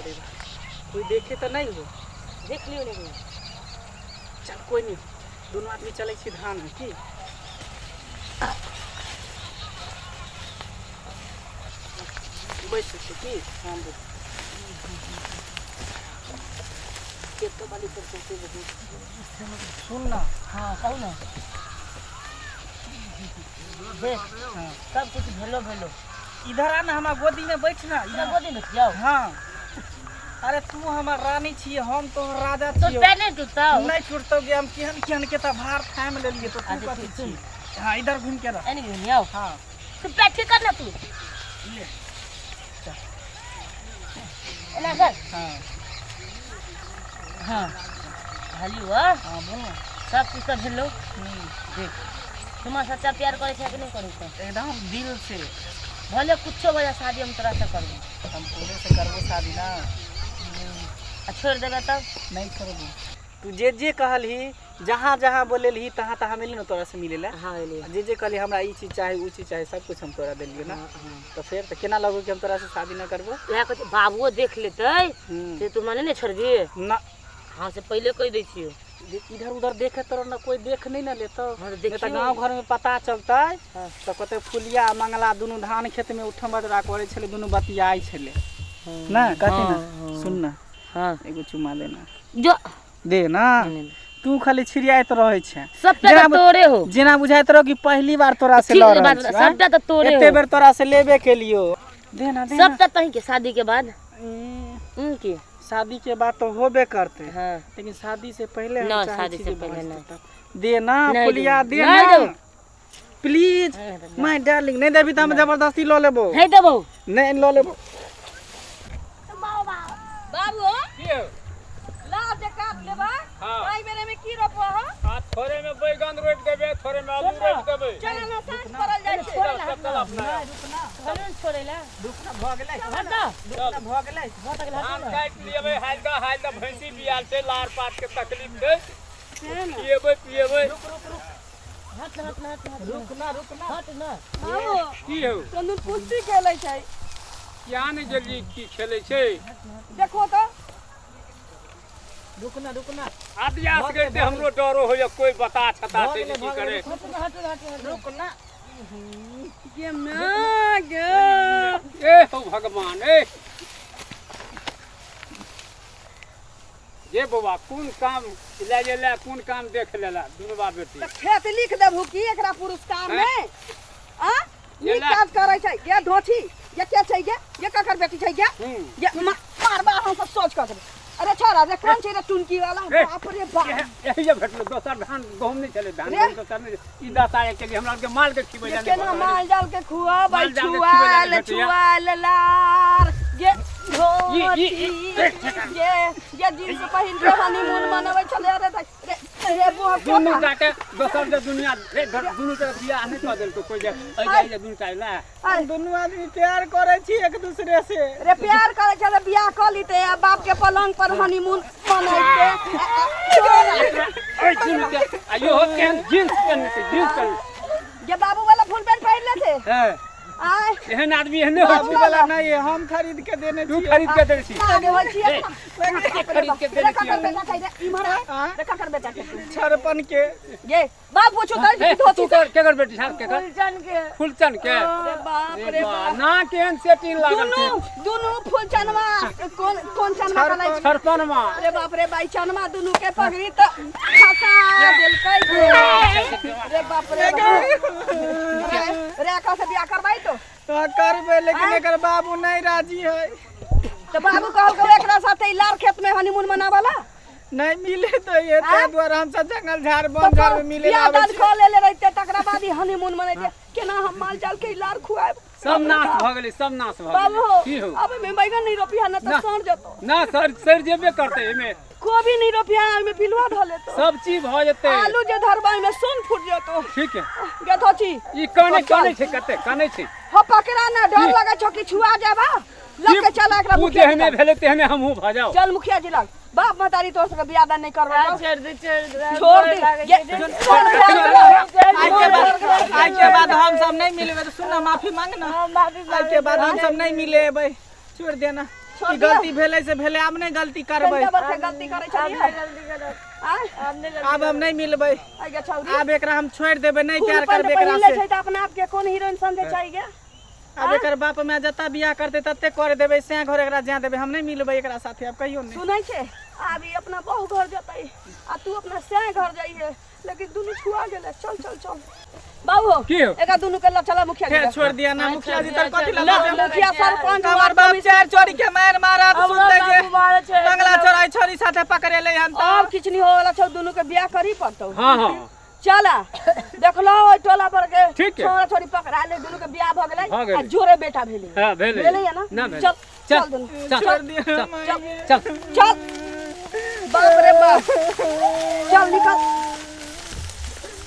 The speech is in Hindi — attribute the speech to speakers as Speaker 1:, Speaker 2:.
Speaker 1: रे कोई देखे तो नहीं हो।
Speaker 2: देख लियो नहीं।
Speaker 1: चल कोई नहीं, दोनों आदमी चले छी धान है की बैठ सकते की। हाँ तो वाली पर सोचे
Speaker 2: सुन ना। हाँ कहू ना। देख सब कुछ भेलो भेलो।
Speaker 1: इधर आना, हमारा गोदी में बैठना।
Speaker 2: इधर गोदी में जाओ।
Speaker 1: हाँ अरे तू हमार रानी छी, हम तो राजा छी।
Speaker 2: तो पैर नहीं टूटता
Speaker 1: नहीं टूटतो गे, हम केहन केहन के भार थाम ले लिए तो तू कथि छी। हाँ इधर घूम के रह।
Speaker 2: नहीं घूम आओ।
Speaker 1: हाँ
Speaker 2: तू पैर ठीक कर ना तू।
Speaker 1: ले
Speaker 2: ना सर।
Speaker 1: हाँ
Speaker 2: हाँ हाली हुआ।
Speaker 1: हाँ बोलो।
Speaker 2: सब कुछ तो भेलो। देख तुम्हारा सच्चा प्यार करे छै कि नहीं करे छै?
Speaker 1: एकदम दिल से।
Speaker 2: भले कुछो वजह शादी हम तोरा से करबो।
Speaker 1: हम पूरे से करबो शादी ना।
Speaker 2: छोड़ देबे तब?
Speaker 1: नहीं छोड़बो। तू जे जे कहलही, जहाँ जहाँ बोलेलही तहाँ तहाँ मिली ना तोरा से मिलेला।
Speaker 2: हाँ
Speaker 1: जे जे कहली हमरा ई चीज चाहे ऊ चीज चाहे सब कुछ हम तोरा देलियो ना। तो फिर तो केना लगो कि हम तोरा से शादी ना करबो?
Speaker 2: यह कहते बाबुओ देख लेते से तू माने नहीं छोड़बी
Speaker 1: ना।
Speaker 2: हाँ से पहले कह दै छियो।
Speaker 1: इधर उधर देखे तो ना कोई देख नहीं ना लेतो।
Speaker 2: हाँ
Speaker 1: तो गाँव घर में पता चलता है। तो कहते फुलिया मंगला दोनों धान खेत में उठम बजरा करे छले, दोनों बतियाई छले ना। कहते ना सुन ना।
Speaker 2: हाँ
Speaker 1: एगो चुमा देना
Speaker 2: जो
Speaker 1: दे ना। तू खाली छिड़ियात रहे छे।
Speaker 2: सबटा तोरे हो।
Speaker 1: जेना बुझाइत रहो कि पहली बार तोरा से लड़ रहल छी।
Speaker 2: सबटा तो तोरे हो।
Speaker 1: एते बेर तोरा से लेबे के लियो। देना देना।
Speaker 2: सबटा तही के शादी के बाद उनकी
Speaker 1: शादी के बाद तो होबे करते।
Speaker 2: हाँ
Speaker 1: लेकिन शादी से पहले हम
Speaker 2: ना,
Speaker 1: चाहे
Speaker 2: शादी
Speaker 1: छी
Speaker 2: से
Speaker 1: जे
Speaker 2: पहले
Speaker 1: बस
Speaker 2: ना।
Speaker 1: तब। देना फुलिया देना
Speaker 2: नहीं दो।
Speaker 1: Please my darling. नहीं देबी त हम जबरदस्ती ल लेबो।
Speaker 2: नहीं देबो।
Speaker 1: नहीं ल लेबो।
Speaker 2: बाबू ला जे काट लेबा। ओइ बेरे में की रोपो हो?
Speaker 3: आ थोड़े में बैगन रोप देबे, थोड़े में आलू रोप देबे।
Speaker 2: चल ना सांस पड़ल जाय छै।
Speaker 3: चल अपना
Speaker 2: भले छोड़ेला।
Speaker 1: दुखना भ गेलै।
Speaker 2: हटा
Speaker 1: दुखना भ गेलै।
Speaker 3: धान काट लियबे, हाल दा भैंसी बियाल छै, लार पाट के तकलीफ छै। पिएबे पिएबे।
Speaker 2: हट हट हट
Speaker 1: रुकना रुकना।
Speaker 2: हट ना।
Speaker 4: बाबू
Speaker 3: की हो
Speaker 4: कनु कुश्ती खेलै छै।
Speaker 3: क्या नहीं जल्दी की खेले छै?
Speaker 4: देखो तो
Speaker 1: रुकना रुकना।
Speaker 3: आदियास करते हमरो डरो हो, कोई बता छता छै जे की करे।
Speaker 1: रुकना।
Speaker 4: ये मां गे
Speaker 3: ए हो भगवान ए ये बाबा कौन काम ले जेला, कौन काम देख लेला दुनु बाप बेटी।
Speaker 4: त खेत लिख देबू की एकरा पुरस्कार में। आ ई
Speaker 3: ये ला।
Speaker 4: काज करै छै। ये ढोठी ये के छै ये ककर बेटी छै ये मारबा हम सब सोच कर देबै। अरे छोरा रे कौन छै रे टुनकी वाला? बाप रे बाप।
Speaker 3: यही जे भेटलो दोसर धान गहूम नहीं चले, धान
Speaker 4: रे।
Speaker 3: दोसर नहीं। ई दाता के लिए हमरा के माल के खिबै
Speaker 4: ये
Speaker 3: जाने।
Speaker 4: केना माल जाल के खुआ
Speaker 3: माल
Speaker 4: भाई
Speaker 3: जाल के
Speaker 4: छुआल
Speaker 3: खिबै जाने
Speaker 4: छुआल लार ये ढोठी
Speaker 3: ये
Speaker 4: ये जींस पहिन के हनीमून मनबै छले। रे बुआ
Speaker 3: दुनु काटे दोसर जे दुनिया रे दुनु के बियाह नहीं कर देल तो कोई जे ए जाय जे दुनु काइला।
Speaker 1: हम दोनों आदमी प्यार करे छी एक दूसरे से।
Speaker 4: रे प्यार करे छले बियाह क लीते आ बाप के पलंग पर हनीमून मनैते।
Speaker 3: ओए दुनु के आयो हो के जींस पहन के जींस पहन।
Speaker 4: ये बाबू वाला फुल पैंट पहन ले थे।
Speaker 3: है
Speaker 4: आय
Speaker 3: एहन आदमी एहने हो
Speaker 1: बाबू वाला नहीं है, हम खरीद के देने
Speaker 3: तू
Speaker 1: छी।
Speaker 3: खरीद के दे छी।
Speaker 4: आगे हो छी
Speaker 3: खरीद के दे
Speaker 4: रे
Speaker 3: छी।
Speaker 4: का बेटा छै रे इमरा रे का बेटा छै
Speaker 1: छरपन के।
Speaker 4: ये बाप पूछो कर
Speaker 3: तू
Speaker 4: धोती
Speaker 3: कर के कर बेटी हां के कर
Speaker 4: फुलचन के।
Speaker 3: फुलचन के।
Speaker 4: अरे बाप रे बाप।
Speaker 3: ना केहन सेटिंग लागल छै।
Speaker 4: दुनु फुलचनवा कौन चनवा कलै छै?
Speaker 3: छरपन मां
Speaker 4: अरे बाप रे भाई चनमा दुनु के पगड़ी त फसा देलकै रे बाप रे रे का से बियाह करबाई तो
Speaker 1: करबे, लेकिन एकर बाबू नहीं राजी है।
Speaker 4: तो बाबू कहल एकरा साथे लार खेत में हनीमून मनावाला
Speaker 1: नहीं मिले तो ये ते द्वारा हम सब जंगल झाड़ वन
Speaker 4: तो
Speaker 1: झाड़ में मिले
Speaker 4: बियाह
Speaker 1: आवे
Speaker 4: दान
Speaker 1: छी।
Speaker 4: खा ले रहते तकरा बाद ही हनीमून मनैते। केना हम माल जाल के लार खुआब?
Speaker 3: सब नाश भ गेलै, सब नाश भ
Speaker 4: बाबू
Speaker 3: गेलै। की हो
Speaker 4: अब में बैगन नहीं रोपिया ना तो सड़ जतो।
Speaker 3: ना सर जेबे करते एमे
Speaker 4: कोबी नहीं रोपिया में पिलुआ ढले तो।
Speaker 3: सब चीज भ जेते।
Speaker 4: आलू जे धरबाई में सोन फूट जतो।
Speaker 3: ठीक है
Speaker 4: गे धोची
Speaker 3: ई काने छै कते काने छै।
Speaker 4: हो पकड़ा ना डर लगे छो कि छुआ जाबा। लके चला एकरा
Speaker 3: तू
Speaker 4: मुखिया
Speaker 3: जेहने भेले तेहने हमहू भ जाओ।
Speaker 4: चल मुखिया जी लग बाप मतारी तो से बियाह दान नहीं करवा।
Speaker 2: छोड़ दे
Speaker 4: छोड़ दे
Speaker 1: आज के बाद हम सब नहीं मिलेबे तो सुन ना, माफी मांग ना। आज के बाद हम सब नहीं मिलेबे, छोड़ देना।
Speaker 4: छोड़
Speaker 1: ई
Speaker 4: दिया।
Speaker 1: गलती भेले से भेले, अब नहीं गलती करबै।
Speaker 4: कनिका बार के गलती करे छलिए आय
Speaker 1: अब हम नहीं मिलबै।
Speaker 4: आगे छौरी
Speaker 1: अब एकरा हम छोड़ देबै, नहीं
Speaker 4: फूल
Speaker 1: प्यार
Speaker 4: पैंट
Speaker 1: करबै एकरा
Speaker 4: पहिरले
Speaker 1: से।
Speaker 4: छै त अपना आप के कोन हीरोइन समझे चाहिए
Speaker 1: अब एकर बाप माय जता बियाह करते तते कर देबै, से घर एकरा जा देबै, हम नहीं मिलबै एकरा साथे। अब कहियो नहीं।
Speaker 4: सुनै छै आब ई अपना बहु घर जतै आ तू अपना से घर जाइए, लेकिन दुनु छुआ गेले। चल चल चल बाबू
Speaker 3: की हो?
Speaker 4: एका दुनु के चला मुखिया जी
Speaker 1: फिर
Speaker 4: के।
Speaker 1: छोड़ दिया ना मुखिया जी, तर कथि
Speaker 4: ना,
Speaker 1: ला
Speaker 4: मुखिया सरपंच
Speaker 1: हमर
Speaker 4: वार्ड
Speaker 1: बाप
Speaker 4: कमिश्नर
Speaker 1: चार चोरी के मार मारत सुनते जे मंगला चोराई छोरी साथे पकड़े ले हम
Speaker 4: अब
Speaker 1: तो।
Speaker 4: किछ नहीं होवला छौ, दुनु के बियाह करी पड़तौ।
Speaker 3: हाँ हाँ
Speaker 4: चला देखलो ओइ टोला पर के
Speaker 3: ठीक है।
Speaker 4: छोरा छोरी पकड़ा ले, दुनु के बियाह भ
Speaker 3: भ
Speaker 4: गेलै
Speaker 3: गेलै।
Speaker 4: आ जोरे बेटा भेलै।
Speaker 3: हाँ भेले
Speaker 4: भेलै है ना?
Speaker 3: ना भेले।
Speaker 4: चल
Speaker 3: चल,
Speaker 4: चल दुनु
Speaker 3: चल।
Speaker 1: छोड़ दिया
Speaker 3: चल
Speaker 1: माई।
Speaker 3: चल
Speaker 4: चल बाप रे बाप चल निकल